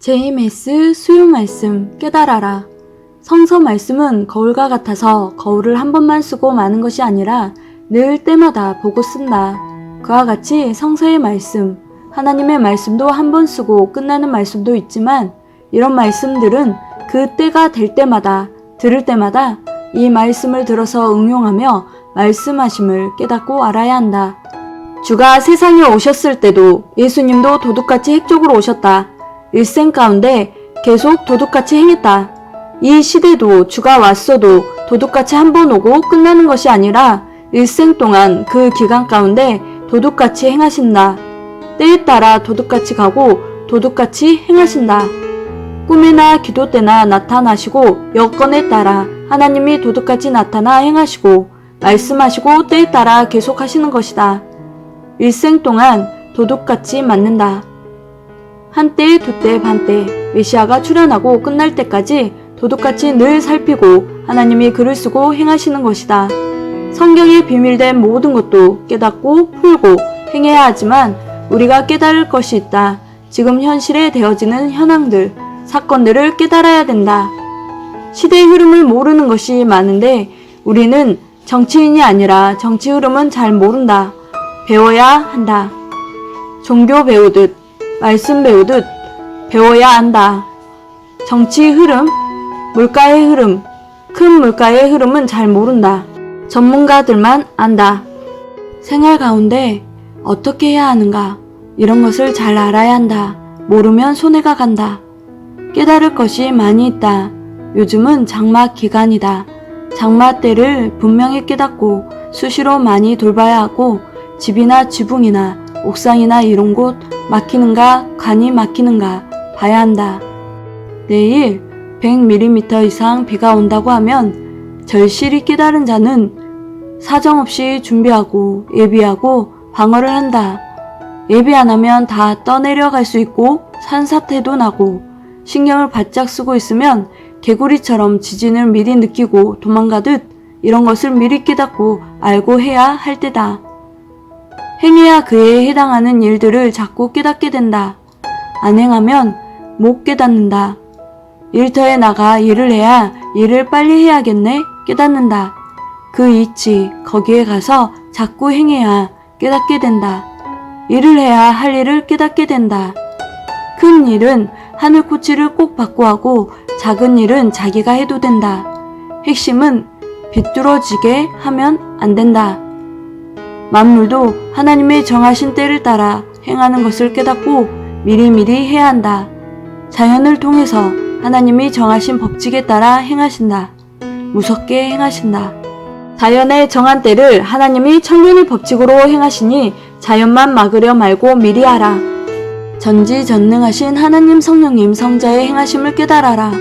JMS 수요 말씀 깨달아라. 성서 말씀은 거울과 같아서 거울을 한 번만 쓰고 마는 것이 아니라 늘 때마다 보고 쓴다. 그와 같이 성서의 말씀, 하나님의 말씀도 한 번 쓰고 끝나는 말씀도 있지만 이런 말씀들은 그 때가 될 때마다 들을 때마다 이 말씀을 들어서 응용하며 말씀하심을 깨닫고 알아야 한다. 주가 세상에 오셨을 때도 예수님도 도둑같이 핵적으로 오셨다. 일생 가운데 계속 도둑같이 행했다. 이 시대도 주가 왔어도 도둑같이 한 번 오고 끝나는 것이 아니라 일생 동안 그 기간 가운데 도둑같이 행하신다. 때에 따라 도둑같이 가고 도둑같이 행하신다. 꿈이나 기도 때나 나타나시고 여건에 따라 하나님이 도둑같이 나타나 행하시고 말씀하시고 때에 따라 계속 하시는 것이다. 일생 동안 도둑같이 맞는다. 한때, 두때, 반때 메시아가 출현하고 끝날 때까지 도둑같이 늘 살피고 하나님이 글을 쓰고 행하시는 것이다. 성경에 비밀된 모든 것도 깨닫고 풀고 행해야 하지만 우리가 깨달을 것이 있다. 지금 현실에 되어지는 현황들, 사건들을 깨달아야 된다. 시대의 흐름을 모르는 것이 많은데 우리는 정치인이 아니라 정치 흐름은 잘 모른다. 배워야 한다. 종교 배우듯 말씀 배우듯 배워야 한다. 정치 흐름, 물가의 흐름, 큰 물가의 흐름은 잘 모른다. 전문가들만 안다. 생활 가운데 어떻게 해야 하는가 이런 것을 잘 알아야 한다. 모르면 손해가 간다. 깨달을 것이 많이 있다. 요즘은 장마 기간이다. 장마 때를 분명히 깨닫고 수시로 많이 돌봐야 하고 집이나 지붕이나 옥상이나 이런 곳 막히는가 관이 막히는가 봐야 한다. 내일 100mm 이상 비가 온다고 하면 절실히 깨달은 자는 사정없이 준비하고 예비하고 방어를 한다. 예비 안 하면 다 떠내려갈 수 있고 산사태도 나고 신경을 바짝 쓰고 있으면 개구리처럼 지진을 미리 느끼고 도망가듯 이런 것을 미리 깨닫고 알고 해야 할 때다. 행해야 그에 해당하는 일들을 자꾸 깨닫게 된다. 안 행하면 못 깨닫는다. 일터에 나가 일을 해야 일을 빨리 해야겠네 깨닫는다. 그 이치 거기에 가서 자꾸 행해야 깨닫게 된다. 일을 해야 할 일을 깨닫게 된다. 큰 일은 하늘 코치를 꼭 받고 하고 작은 일은 자기가 해도 된다. 핵심은 비뚤어지게 하면 안 된다. 만물도 하나님의 정하신 때를 따라 행하는 것을 깨닫고 미리미리 해야 한다. 자연을 통해서 하나님이 정하신 법칙에 따라 행하신다. 무섭게 행하신다. 자연의 정한 때를 하나님이 천륜의 법칙으로 행하시니 자연만 막으려 말고 미리 하라. 전지전능하신 하나님 성령님 성자의 행하심을 깨달아라.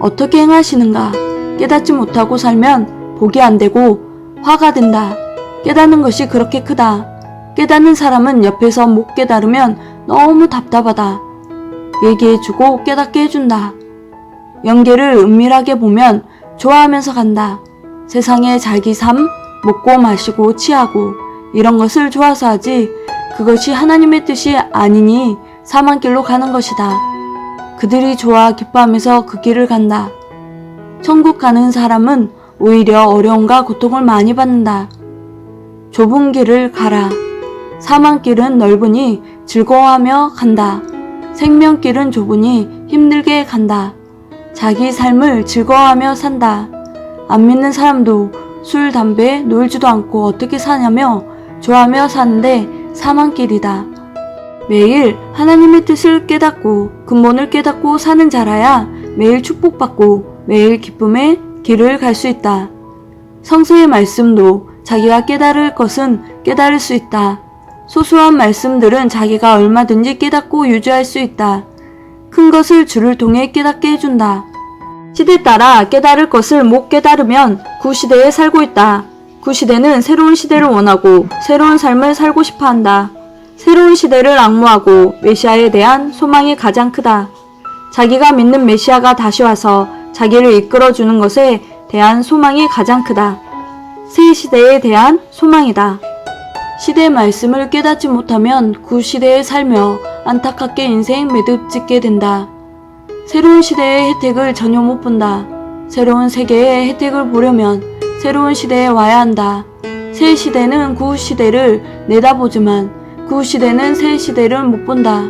어떻게 행하시는가 깨닫지 못하고 살면 복이 안 되고 화가 된다. 깨닫는 것이 그렇게 크다. 깨닫는 사람은 옆에서 못 깨달으면 너무 답답하다. 얘기해주고 깨닫게 해준다. 연계를 은밀하게 보면 좋아하면서 간다. 세상의 자기 삶, 먹고 마시고 취하고 이런 것을 좋아서 하지 그것이 하나님의 뜻이 아니니 사망길로 가는 것이다. 그들이 좋아 기뻐하면서 그 길을 간다. 천국 가는 사람은 오히려 어려움과 고통을 많이 받는다. 좁은 길을 가라. 사망길은 넓으니 즐거워하며 간다. 생명길은 좁으니 힘들게 간다. 자기 삶을 즐거워하며 산다. 안 믿는 사람도 술, 담배, 놀지도 않고 어떻게 사냐며 좋아하며 사는데 사망길이다. 매일 하나님의 뜻을 깨닫고 근본을 깨닫고 사는 자라야 매일 축복받고 매일 기쁨의 길을 갈 수 있다. 성서의 말씀도 자기가 깨달을 것은 깨달을 수 있다. 소소한 말씀들은 자기가 얼마든지 깨닫고 유지할 수 있다. 큰 것을 주를 통해 깨닫게 해준다. 시대 따라 깨달을 것을 못 깨달으면 구시대에 살고 있다. 구시대는 새로운 시대를 원하고 새로운 삶을 살고 싶어 한다. 새로운 시대를 앙모하고 메시아에 대한 소망이 가장 크다. 자기가 믿는 메시아가 다시 와서 자기를 이끌어주는 것에 대한 소망이 가장 크다. 새 시대에 대한 소망이다. 시대의 말씀을 깨닫지 못하면 구시대에 살며 안타깝게 인생 매듭짓게 된다. 새로운 시대의 혜택을 전혀 못 본다. 새로운 세계의 혜택을 보려면 새로운 시대에 와야 한다. 새 시대는 구 시대를 내다보지만 구 시대는 새 시대를 못 본다.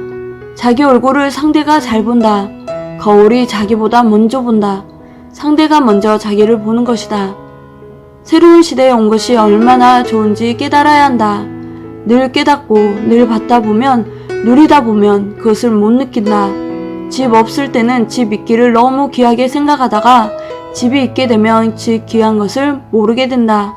자기 얼굴을 상대가 잘 본다. 거울이 자기보다 먼저 본다. 상대가 먼저 자기를 보는 것이다. 새로운 시대에 온 것이 얼마나 좋은지 깨달아야 한다. 늘 깨닫고 늘 받다 보면 누리다 보면 그것을 못 느낀다. 집 없을 때는 집 있기를 너무 귀하게 생각하다가 집이 있게 되면 집 귀한 것을 모르게 된다.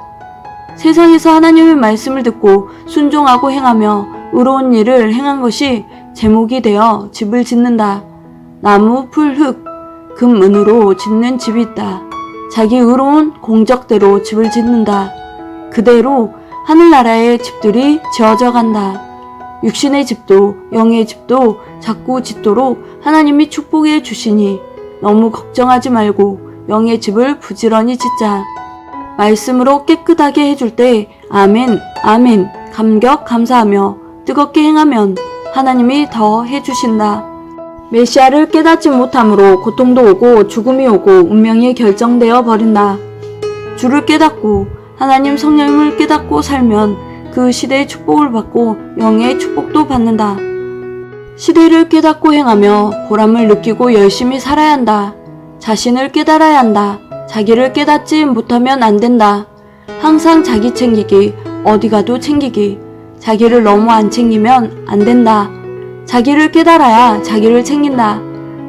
세상에서 하나님의 말씀을 듣고 순종하고 행하며 의로운 일을 행한 것이 제목이 되어 집을 짓는다. 나무, 풀, 흙, 금, 은으로 짓는 집이 있다. 자기 의로운 공적대로 집을 짓는다. 그대로 하늘나라의 집들이 지어져 간다. 육신의 집도 영의 집도 자꾸 짓도록 하나님이 축복해 주시니 너무 걱정하지 말고 영의 집을 부지런히 짓자. 말씀으로 깨끗하게 해줄 때 아멘, 아멘, 감격, 감사하며 뜨겁게 행하면 하나님이 더 해주신다. 메시아를 깨닫지 못함으로 고통도 오고 죽음이 오고 운명이 결정되어 버린다. 주를 깨닫고 하나님 성령을 깨닫고 살면 그 시대의 축복을 받고 영의 축복도 받는다. 시대를 깨닫고 행하며 보람을 느끼고 열심히 살아야 한다. 자신을 깨달아야 한다. 자기를 깨닫지 못하면 안 된다. 항상 자기 챙기기, 어디 가도 챙기기. 자기를 너무 안 챙기면 안 된다. 자기를 깨달아야 자기를 챙긴다.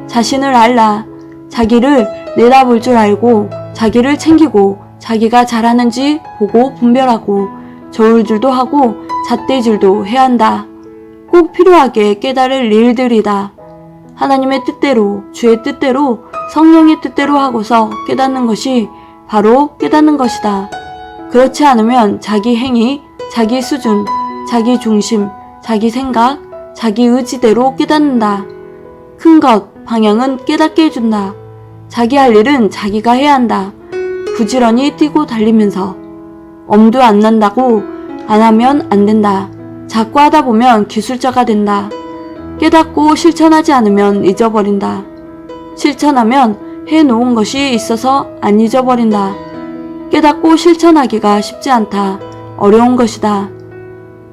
자신을 알라. 자기를 내다볼 줄 알고 자기를 챙기고 자기가 잘하는지 보고 분별하고 저울 줄도 하고 잣대질도 해야 한다. 꼭 필요하게 깨달을 일들이다. 하나님의 뜻대로 주의 뜻대로 성령의 뜻대로 하고서 깨닫는 것이 바로 깨닫는 것이다. 그렇지 않으면 자기 행위, 자기 수준, 자기 중심, 자기 생각, 자기 의지대로 깨닫는다. 큰 것, 방향은 깨닫게 해준다. 자기 할 일은 자기가 해야 한다. 부지런히 뛰고 달리면서 엄두 안 난다고 안 하면 안 된다. 자꾸 하다 보면 기술자가 된다. 깨닫고 실천하지 않으면 잊어버린다. 실천하면 해놓은 것이 있어서 안 잊어버린다. 깨닫고 실천하기가 쉽지 않다. 어려운 것이다.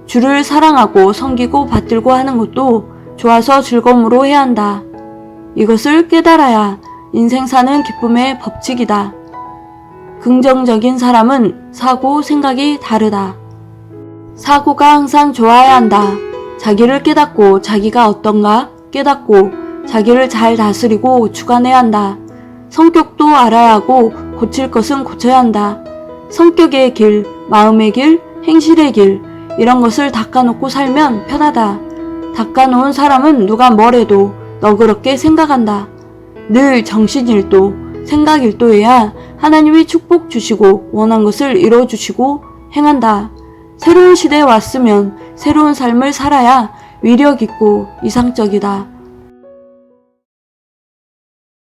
주를 사랑하고 섬기고 받들고 하는 것도 좋아서 즐거움으로 해야 한다. 이것을 깨달아야 인생 사는 기쁨의 법칙이다. 긍정적인 사람은 사고, 생각이 다르다. 사고가 항상 좋아야 한다. 자기를 깨닫고 자기가 어떤가 깨닫고 자기를 잘 다스리고 주관해야 한다. 성격도 알아야 하고 고칠 것은 고쳐야 한다. 성격의 길, 마음의 길, 행실의 길 이런 것을 닦아놓고 살면 편하다. 닦아놓은 사람은 누가 뭐래도 너그럽게 생각한다. 늘 정신일도 생각일도해야 하나님이 축복 주시고 원한 것을 이뤄주시고 행한다. 새로운 시대에 왔으면 새로운 삶을 살아야 위력 있고 이상적이다.